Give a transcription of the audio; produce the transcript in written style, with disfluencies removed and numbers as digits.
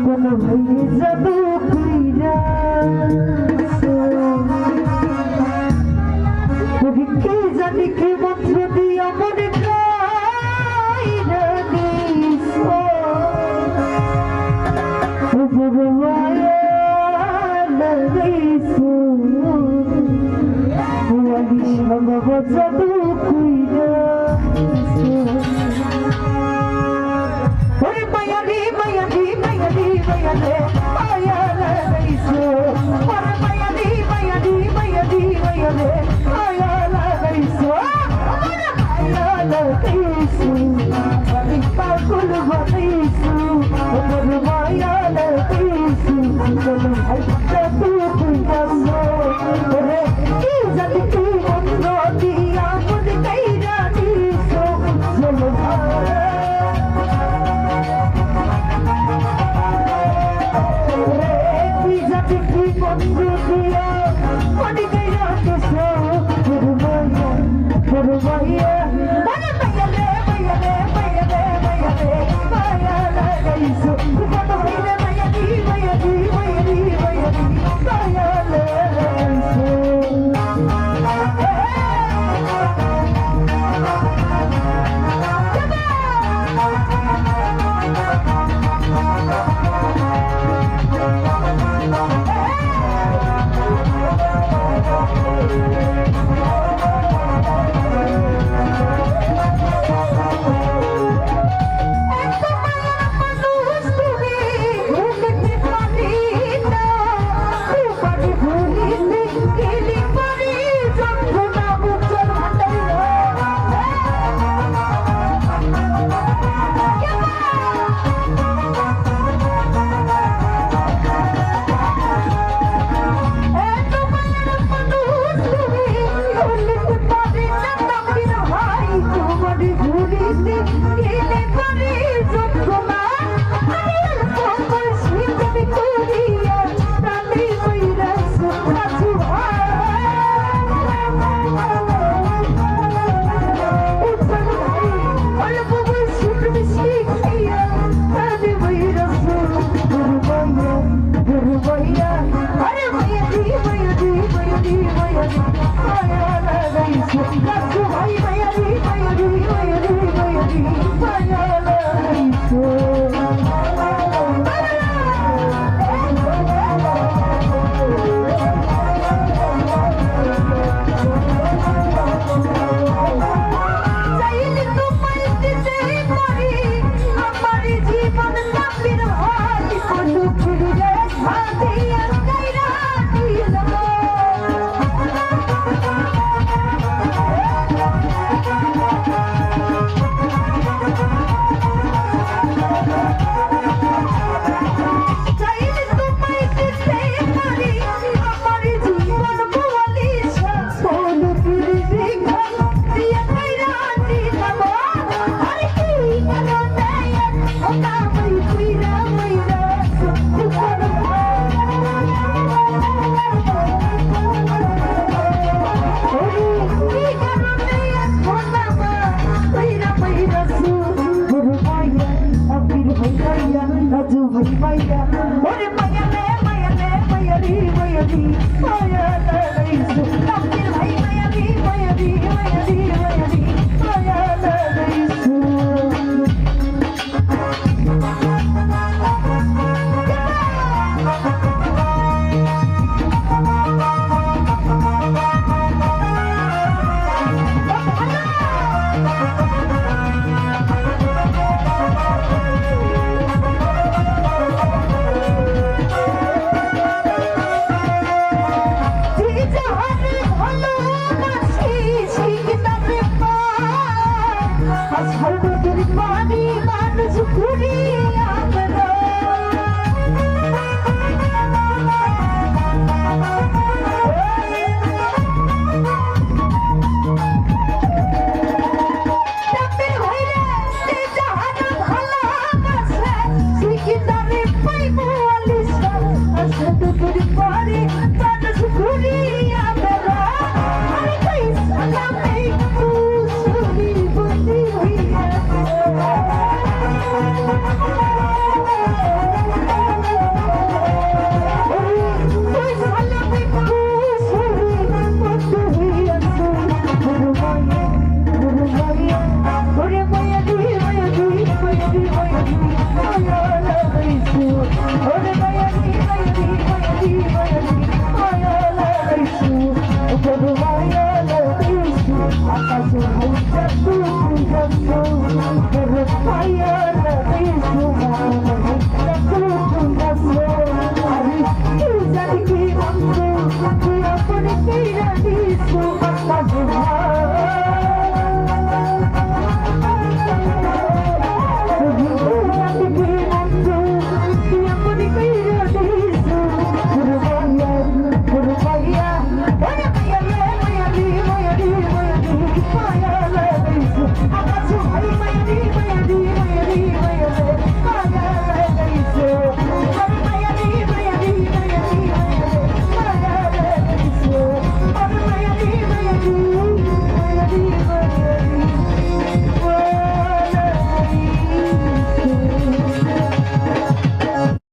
কোনো ভাই জাদু কইরা কে জানি কি মন্ত্র দিয়া মনে কাইরা দিছো বড় মায়া লাগাইছো ওয়ালি সম্ভব জাদু কইরা ওরে মায়া রে মায়া রে মায়া রে মায়া রে মায়া লাগাইছো ওরে মায়া রে মায়া রে মায়া রে মায়া রে মায়া লাগাইছো ওরে মায়া লাগাইছো আমি পাগল বানাইছো ওরে মায়া লাগাইছো চলো ভাই জাদু কইরাছো ওরে কি জানি কি মন্ত্র দিয়া মনে কাইরা দিছো চলো ভাই Jatuh, jatuh, jatuh, berupaya